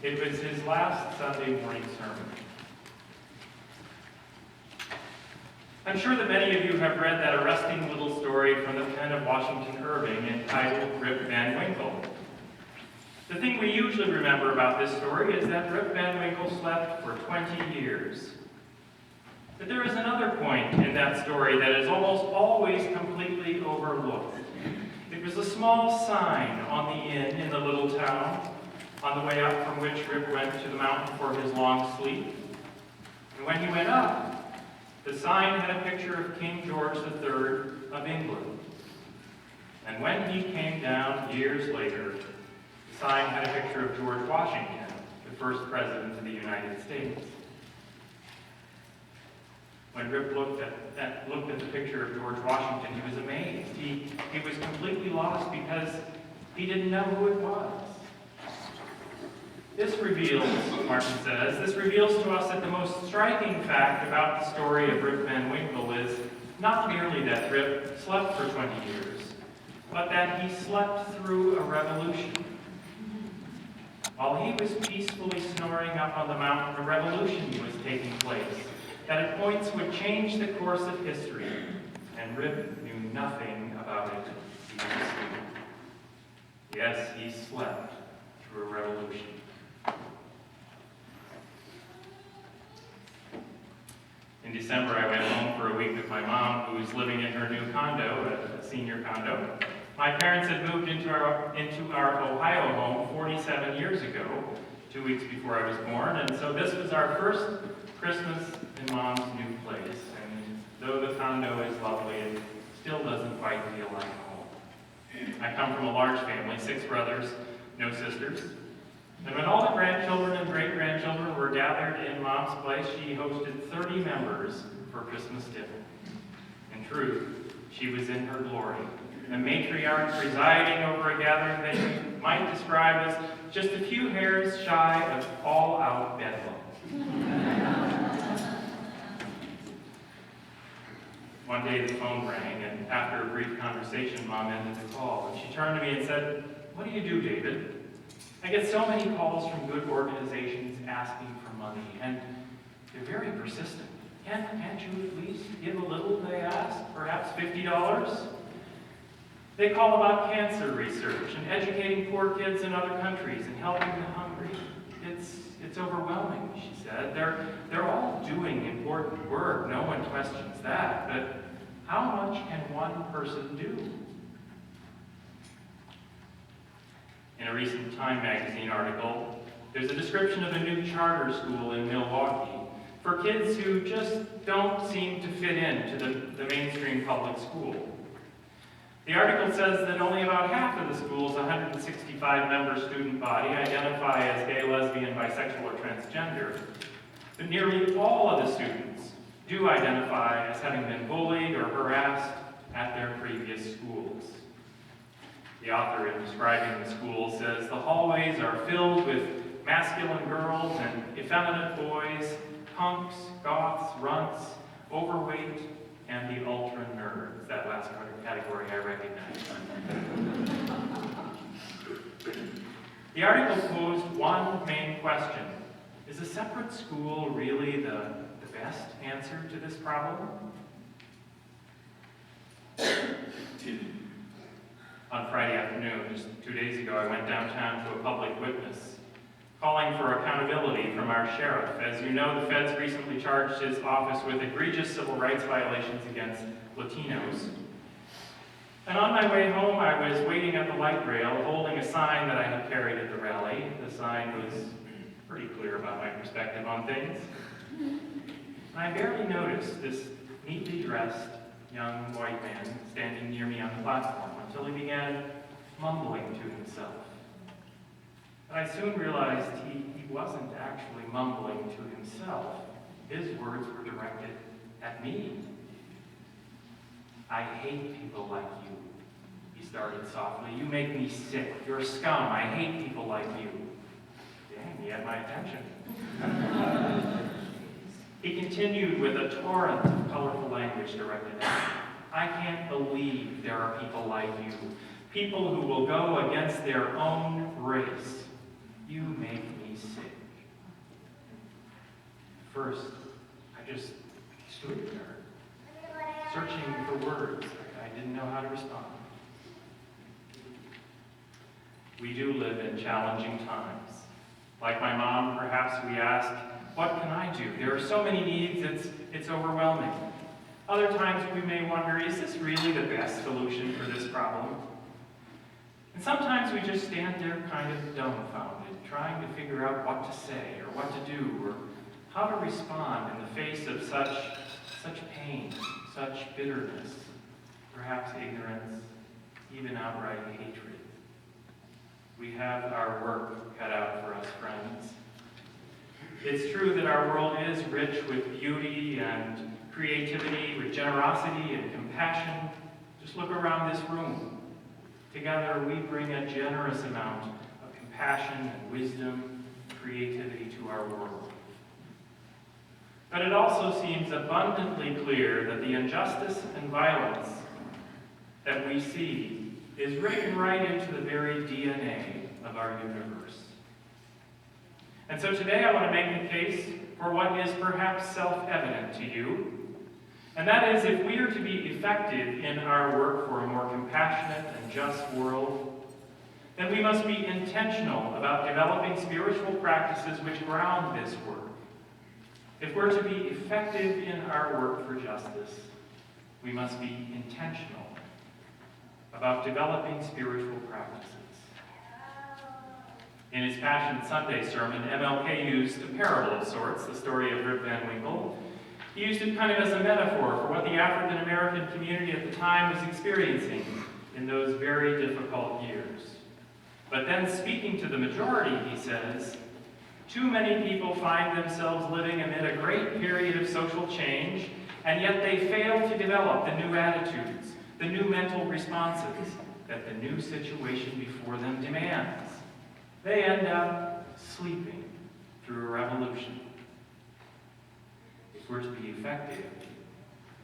It was his last Sunday morning sermon. I'm sure that many of you have read that arresting little story from the pen of Washington Irving entitled Rip Van Winkle. The thing we usually remember about this story is that Rip Van Winkle slept for 20 years. But there is another point in that story that is almost always completely overlooked. It was a small sign on the inn in the little town, on the way up from which Rip went to the mountain for his long sleep. And when he went up, the sign had a picture of King George III of England. And when he came down years later, the sign had a picture of George Washington, the first president of the United States. When Rip looked at the picture of George Washington, he was amazed. He was completely lost because he didn't know who it was. This reveals, Martin says, this reveals to us that the most striking fact about the story of Rip Van Winkle is not merely that Rip slept for 20 years, but that he slept through a revolution. While he was peacefully snoring up on the mountain, a revolution was taking place that at points would change the course of history, and Rip knew nothing about it. He was asleep. Yes, he slept through a revolution. In December, I went home for a week with my mom, who was living in her new condo, a senior condo. My parents had moved into our Ohio home 47 years ago, 2 weeks before I was born, and so this was our first Christmas in Mom's new place. And though the condo is lovely, it still doesn't quite feel like home. I come from a large family, 6 brothers, no sisters. And when all the grandchildren and great-grandchildren were gathered in Mom's place, she hosted 30 members for Christmas dinner. In truth, she was in her glory, a matriarch presiding over a gathering that you might describe as just a few hairs shy of all-out bedlam. One day the phone rang, and after a brief conversation, Mom ended the call. And she turned to me and said, "What do you do, David? I get so many calls from good organizations asking for money, and they're very persistent. Can't you at least give a little, they ask, perhaps $50? They call about cancer research and educating poor kids in other countries and helping the hungry. It's overwhelming," she said. They're all doing important work. No one questions that. But how much can one person do? In a recent Time magazine article, there's a description of a new charter school in Milwaukee for kids who just don't seem to fit into the mainstream public school. The article says that only about half of the school's 165-member student body identify as gay, lesbian, bisexual, or transgender, but nearly all of the students do identify as having been bullied or harassed at their previous schools. The author, in describing the school, says the hallways are filled with masculine girls and effeminate boys, punks, goths, runts, overweight, and the ultra nerds. That last category I recognize. The article posed one main question. Is a separate school really the best answer to this problem? On Friday afternoon, just 2 days ago, I went downtown to a public witness, calling for accountability from our sheriff. As you know, the feds recently charged his office with egregious civil rights violations against Latinos. And on my way home, I was waiting at the light rail, holding a sign that I had carried at the rally. The sign was pretty clear about my perspective on things. And I barely noticed this neatly dressed young white man standing near me on the platform until he began mumbling to himself. But I soon realized he wasn't actually mumbling to himself. His words were directed at me. "I hate people like you," he started softly. "You make me sick. You're a scum. I hate people like you." Dang, he had my attention. He continued with a torrent of colorful language directed at me. "I can't believe there are people like you, people who will go against their own race. You make me sick. First, I just stood there, searching for words. I didn't know how to respond. We do live in challenging times. Like my mom, perhaps we ask, what can I do? There are so many needs, it's overwhelming. Other times we may wonder, is this really the best solution for this problem? And sometimes we just stand there kind of dumbfounded, trying to figure out what to say or what to do or how to respond in the face of such pain, such bitterness, perhaps ignorance, even outright hatred. We have our work cut out for us, friends. It's true that our world is rich with beauty and creativity, with generosity and compassion. Just look around this room. Together we bring a generous amount of compassion and wisdom, creativity to our world. But it also seems abundantly clear that the injustice and violence that we see is written right into the very DNA of our universe. And so today I want to make the case for what is perhaps self-evident to you, and that is if we are to be effective in our work for a more compassionate and just world, then we must be intentional about developing spiritual practices which ground this work. If we're to be effective in our work for justice, we must be intentional about developing spiritual practices. In his Passion Sunday sermon, MLK used a parable of sorts, the story of Rip Van Winkle. He used it kind of as a metaphor for what the African American community at the time was experiencing in those very difficult years. But then speaking to the majority, he says, too many people find themselves living amid a great period of social change, and yet they fail to develop the new attitudes, the new mental responses that the new situation before them demands. They end up sleeping through a revolution. If we're to be effective,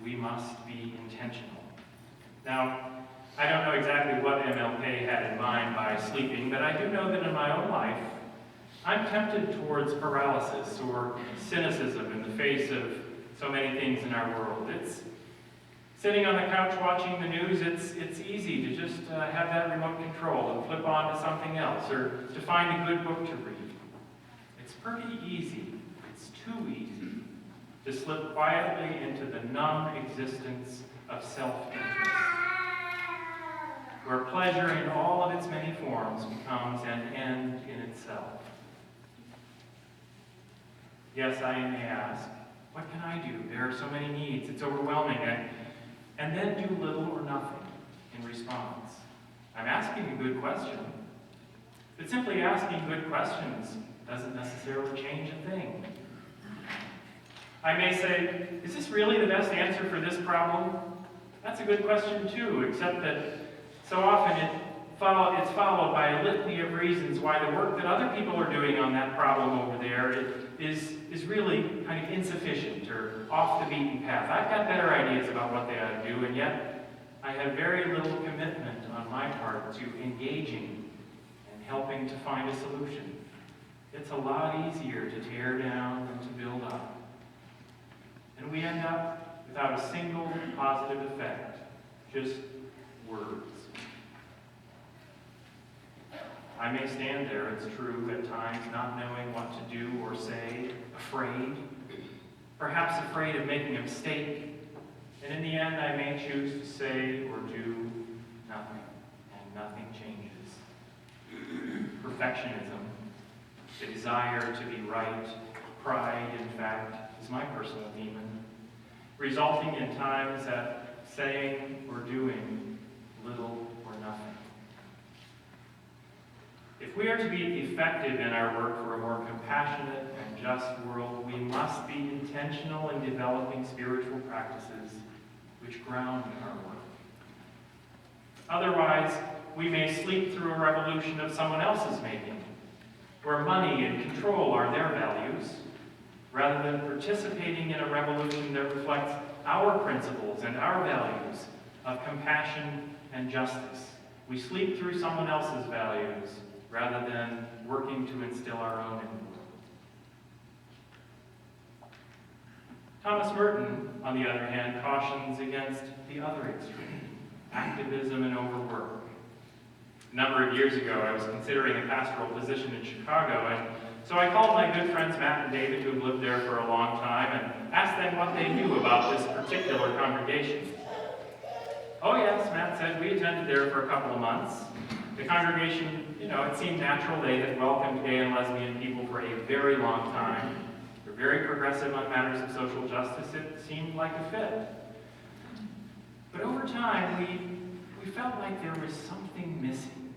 we must be intentional. Now, I don't know exactly what MLK had in mind by sleeping, but I do know that in my own life, I'm tempted towards paralysis or cynicism in the face of so many things in our world. It's sitting on the couch watching the news, it's easy to just have that remote control and flip on to something else or to find a good book to read. It's pretty easy, it's too easy to slip quietly into the numb existence of self-interest, where pleasure in all of its many forms becomes an end in itself. Yes, I may ask, what can I do? There are so many needs, it's overwhelming, and then do little or nothing in response. I'm asking a good question, but simply asking good questions doesn't necessarily change a thing. I may say, is this really the best answer for this problem? That's a good question too, except that so often it's followed by a litany of reasons why the work that other people are doing on that problem over there is really kind of insufficient or off the beaten path. I've got better ideas about what they ought to do, and yet I have very little commitment on my part to engaging and helping to find a solution. It's a lot easier to tear down than to build up. And we end up without a single positive effect, just words. I may stand there, it's true, at times not knowing what to do or say, afraid, perhaps afraid of making a mistake, and in the end I may choose to say or do nothing, and nothing changes. Perfectionism, the desire to be right, pride, in fact, is my personal demon, resulting in times at saying or doing little or nothing. If we are to be effective in our work for a more compassionate and just world, we must be intentional in developing spiritual practices which ground our work. Otherwise, we may sleep through a revolution of someone else's making, where money and control are their values, rather than participating in a revolution that reflects our principles and our values of compassion and justice. We sleep through someone else's values rather than working to instill our own in the world. Thomas Merton, on the other hand, cautions against the other extreme, activism and overwork. A number of years ago, I was considering a pastoral position in Chicago, and so I called my good friends Matt and David, who have lived there for a long time, and asked them what they knew about this particular congregation. Oh yes, Matt said, we attended there for a couple of months. The congregation, it seemed natural. They had welcomed gay and lesbian people for a very long time. They're very progressive on matters of social justice. It seemed like a fit. But over time, we felt like there was something missing.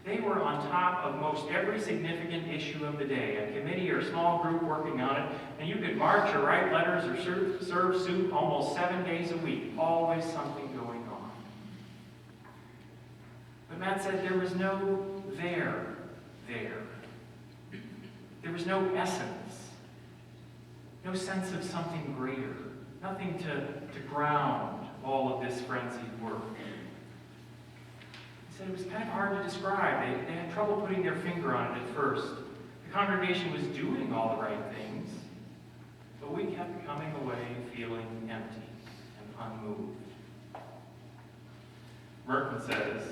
They were on top of most every significant issue of the day, a committee or small group working on it, and you could march or write letters or serve soup almost 7 days a week, always something going on. But Matt said there was no there. There was no essence, no sense of something greater, nothing to ground all of this frenzied work. He said it was kind of hard to describe. They had trouble putting their finger on it at first. The congregation was doing all the right things, but we kept coming away feeling empty and unmoved. Merton says,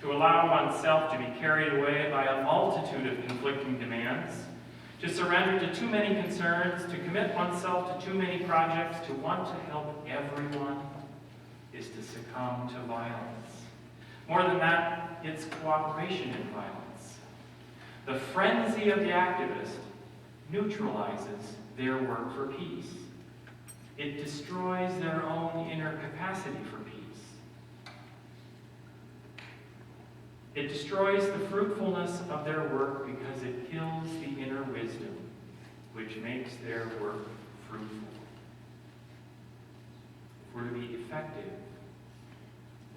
to allow oneself to be carried away by a multitude of conflicting demands, to surrender to too many concerns, to commit oneself to too many projects, to want to help everyone, is to succumb to violence. More than that, it's cooperation in violence. The frenzy of the activist neutralizes their work for peace. It destroys their own inner capacity for peace. It destroys the fruitfulness of their work because it kills the inner wisdom, which makes their work fruitful. If we're to be effective,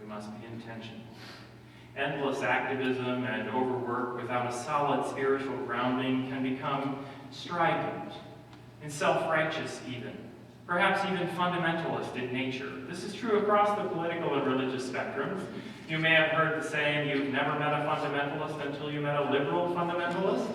we must be intentional. Endless activism and overwork without a solid spiritual grounding can become strident and self-righteous even, perhaps even fundamentalist in nature. This is true across the political and religious spectrums. You may have heard the saying, you've never met a fundamentalist until you met a liberal fundamentalist.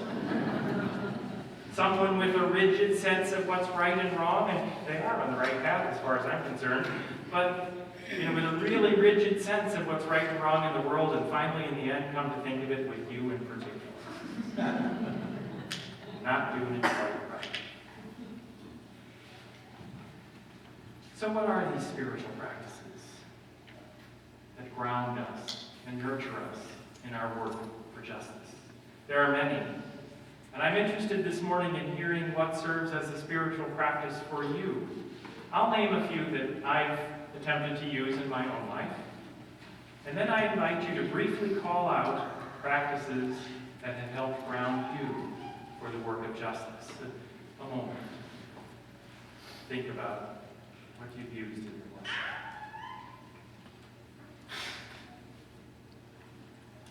Someone with a rigid sense of what's right and wrong, and they are on the right path as far as I'm concerned, but with a really rigid sense of what's right and wrong in the world, and finally, in the end, come to think of it with you in particular. Not doing it quite right. So what are these spiritual practices that ground us and nurture us in our work for justice? There are many. And I'm interested this morning in hearing what serves as a spiritual practice for you. I'll name a few that I've attempted to use in my own life. And then I invite you to briefly call out practices that have helped ground you for the work of justice. A moment. Think about what you've used in your life.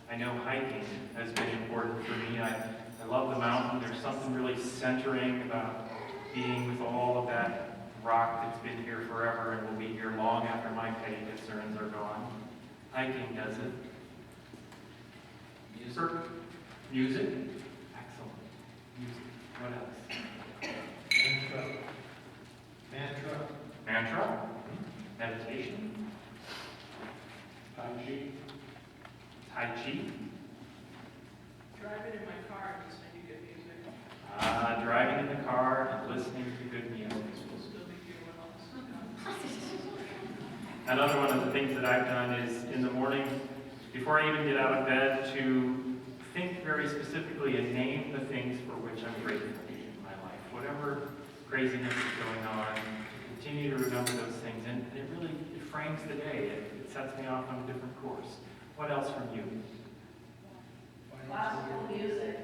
I know hiking has been important for me. I love the mountain. There's something really centering about being with all of that rock that's been here forever and will be here long after my petty concerns are gone. Hiking does it. Music. Excellent. Music. What else? Mantra. Meditation. Tai Chi. Driving in my car and listening to good music. Driving in the car and listening to good music. Another one of the things that I've done is in the morning, before I even get out of bed, to think very specifically and name the things for which I'm grateful in my life. Whatever craziness is going on, continue to remember those things. And it really frames the day. It sets me off on a different course. What else from you? Classical music.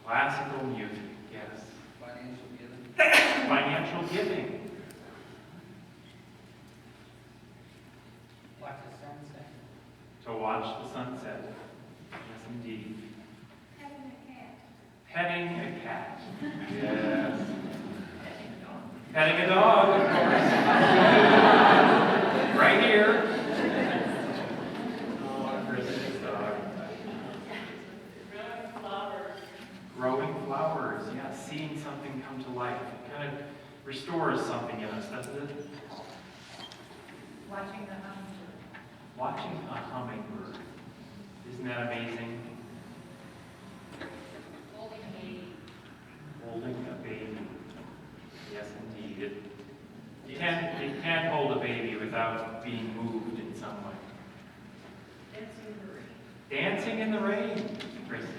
Classical music, yes. Financial giving. Financial giving. Watch the sunset. To watch the sunset. Yes, indeed. Petting a cat. Petting a cat. Yes. Petting a dog, of course. Right here. Oh, Chris's dog. seeing something come to life. It kind of restores something in us, doesn't it? Watching the hummingbird. Watching a hummingbird. Isn't that amazing? Holding a baby. Holding a baby. Yes, indeed. You can't hold a baby without being moved in some way. Dancing in the rain. Dancing in the rain, Kristen.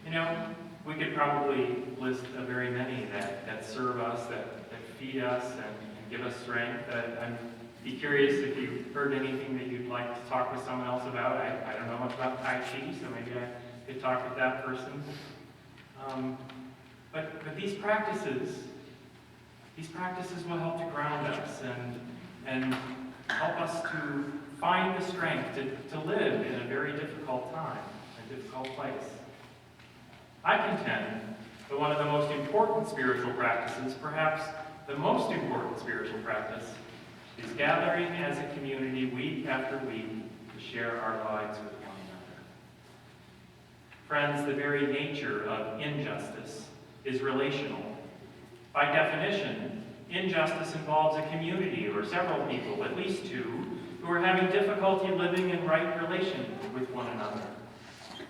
You know, we could probably list very many that serve us, that feed us and give us strength. I'd be curious if you've heard anything that you'd like to talk with someone else about. I don't know much about Tai Chi, so maybe I could talk with that person. But these practices will help to ground us and help us to find the strength to live in a very difficult time, a difficult place. I contend that one of the most important spiritual practices, perhaps the most important spiritual practice, is gathering as a community week after week to share our lives with one another. Friends, the very nature of injustice is relational. By definition, injustice involves a community or several people, at least two, who are having difficulty living in right relation with one another.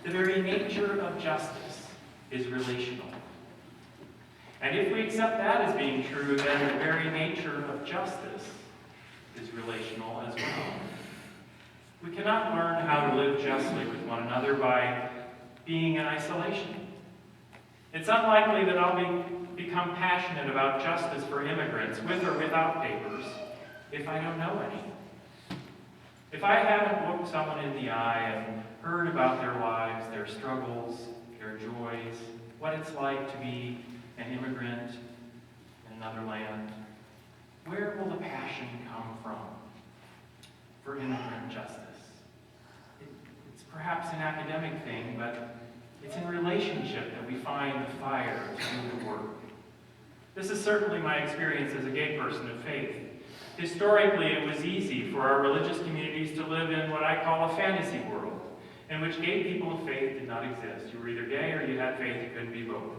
The very nature of justice is relational. And if we accept that as being true, then the very nature of justice is relational as well. We cannot learn how to live justly with one another by being in isolation. It's unlikely that I'll become passionate about justice for immigrants, with or without papers, if I don't know any. If I haven't looked someone in the eye and heard about their lives, their struggles, their joys, what it's like to be an immigrant in another land, where will the passion come from for immigrant justice? It's perhaps an academic thing, but it's in relationship that we find the fire to do the work. This is certainly my experience as a gay person of faith. Historically, it was easy for our religious communities to live in what I call a fantasy world, in which gay people of faith did not exist. You were either gay or you had faith, you couldn't be both.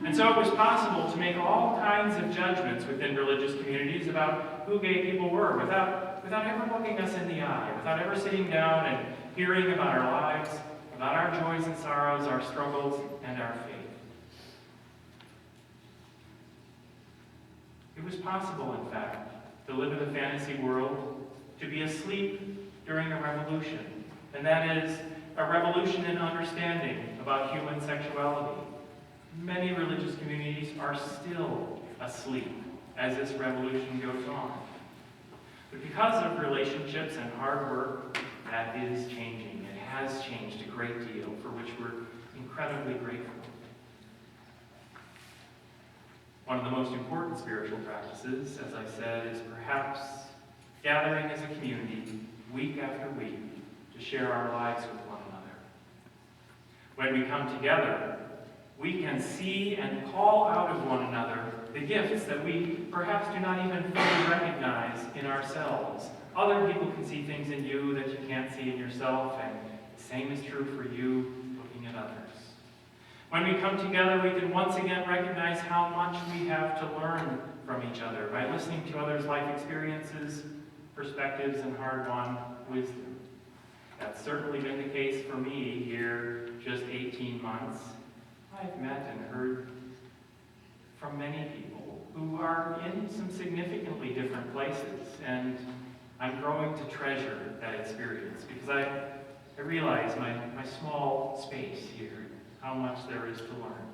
And so it was possible to make all kinds of judgments within religious communities about who gay people were without ever looking us in the eye, without ever sitting down and hearing about our lives, about our joys and sorrows, our struggles, and our faith. It was possible, in fact, to live in a fantasy world, to be asleep during a revolution, and that is a revolution in understanding about human sexuality. Many religious communities are still asleep as this revolution goes on. But because of relationships and hard work, that is changing. It has changed a great deal, for which we're incredibly grateful. One of the most important spiritual practices, as I said, is perhaps gathering as a community week after week to share our lives with one another. When we come together, we can see and call out of one another the gifts that we perhaps do not even fully recognize in ourselves. Other people can see things in you that you can't see in yourself, and the same is true for you looking at others. When we come together, we can once again recognize how much we have to learn from each other by listening to others' life experiences, perspectives, and hard-won wisdom. That's certainly been the case for me here just 18 months. I've met and heard from many people who are in some significantly different places, and I'm growing to treasure that experience because I realize my small space here, how much there is to learn.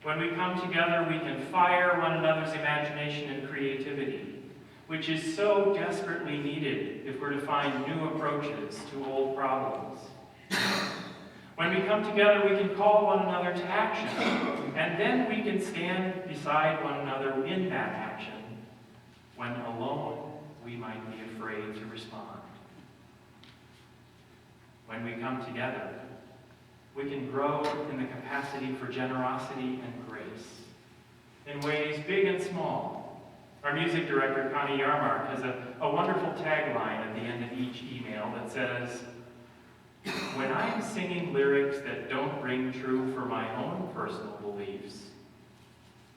When we come together, we can fire one another's imagination and creativity, which is so desperately needed if we're to find new approaches to old problems. When we come together, we can call one another to action, and then we can stand beside one another in that action, when alone we might be afraid to respond. When we come together, we can grow in the capacity for generosity and grace in ways big and small. Our Our music director, Connie Yarmark, has a wonderful tagline at the end of each email that says, "When I am singing lyrics that don't ring true for my own personal beliefs,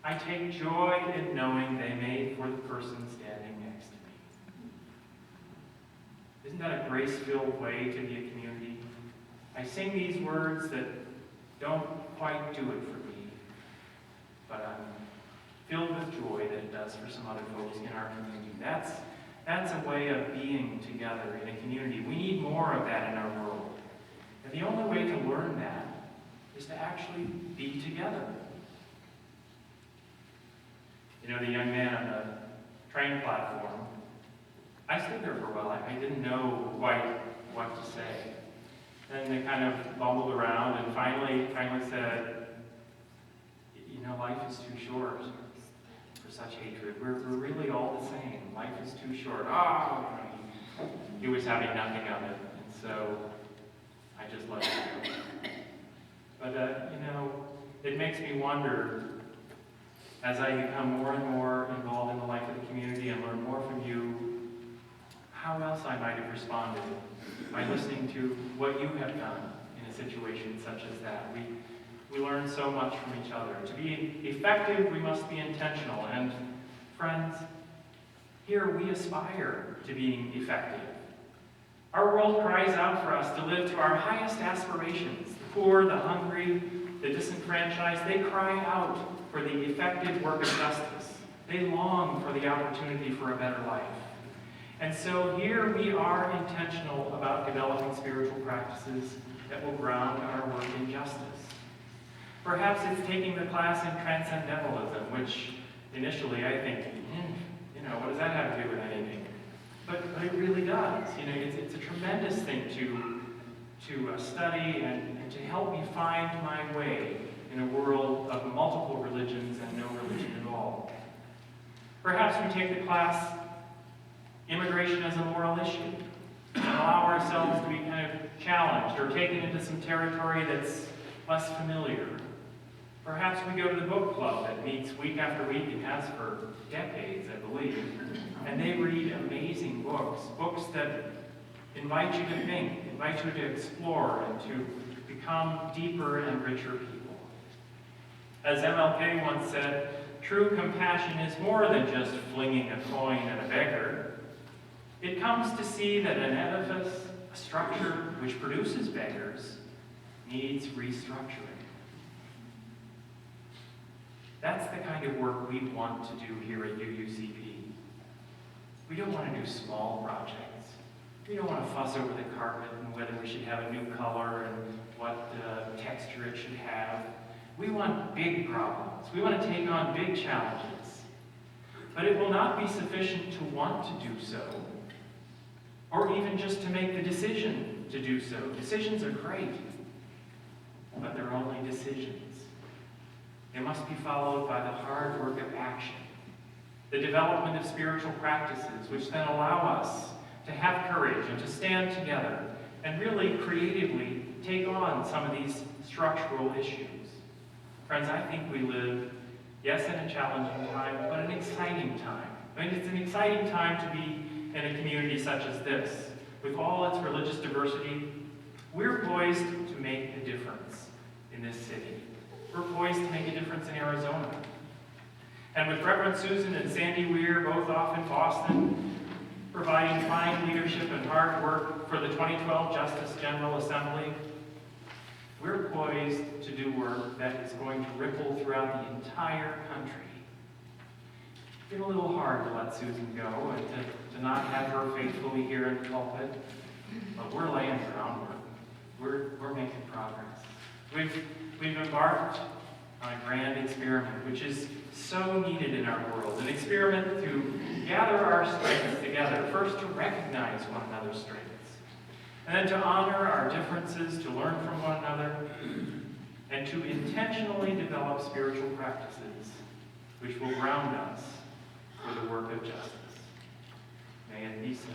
I take joy in knowing they may for the person standing next to me." Isn't that a grace-filled way to be a community? I sing these words that don't quite do it for me, but I'm filled with joy that it does for some other folks in our community. That's a way of being together in a community. We need more of that in our world. And the only way to learn that is to actually be together. You know, the young man on the train platform, I stood there for a while. I didn't know quite what to say. Then they kind of bumbled around and finally said, "You know, life is too short for such hatred. We're really all the same. Life is too short." He was having nothing of it, and so I just let it go. But, you know, it makes me wonder, as I become more and more involved in the life of the community and learn more from you, how else I might have responded by listening to what you have done in a situation such as that. We learn so much from each other. To be effective, we must be intentional. And friends, here we aspire to being effective. Our world cries out for us to live to our highest aspirations. The poor, the hungry, the disenfranchised, they cry out for the effective work of justice. They long for the opportunity for a better life. And so here we are intentional about developing spiritual practices that will ground our work in justice. Perhaps it's taking the class in transcendentalism, which initially I think, what does that have to do with anything? But it really does. It's a tremendous thing to study and to help me find my way in a world of multiple religions and no religion at all. Perhaps we take the class Immigration as a Moral Issue and allow ourselves to be kind of challenged or taken into some territory that's less familiar. Perhaps we go to the book club that meets week after week and has for decades, I believe, and they read amazing books that invite you to think, invite you to explore, and to become deeper and richer people. As MLK once said, true compassion is more than just flinging a coin at a beggar. It comes to see that an edifice, a structure which produces beggars, needs restructuring. That's the kind of work we want to do here at UUCP. We don't want to do small projects. We don't want to fuss over the carpet and whether we should have a new color and what texture it should have. We want big problems. We want to take on big challenges. But it will not be sufficient to want to do so, or even just to make the decision to do so. Decisions are great, but they're only decisions. They must be followed by the hard work of action, the development of spiritual practices, which then allow us to have courage and to stand together and really creatively take on some of these structural issues. Friends, I think we live, yes, in a challenging time, but an exciting time. It's an exciting time to be in a community such as this. With all its religious diversity, we're poised to make a difference in this city. We're poised to make a difference in Arizona. And with Reverend Susan and Sandy Weir, both off in Boston, providing fine leadership and hard work for the 2012 Justice General Assembly, we're poised to do work that is going to ripple throughout the entire country. It's been a little hard to let Susan go and to not have her faithfully here in the pulpit, but we're laying groundwork. We're making progress. We've embarked on a grand experiment, which is so needed in our world. An experiment to gather our strengths together, first to recognize one another's strengths, and then to honor our differences, to learn from one another, and to intentionally develop spiritual practices which will ground us for the work of justice. May it be so.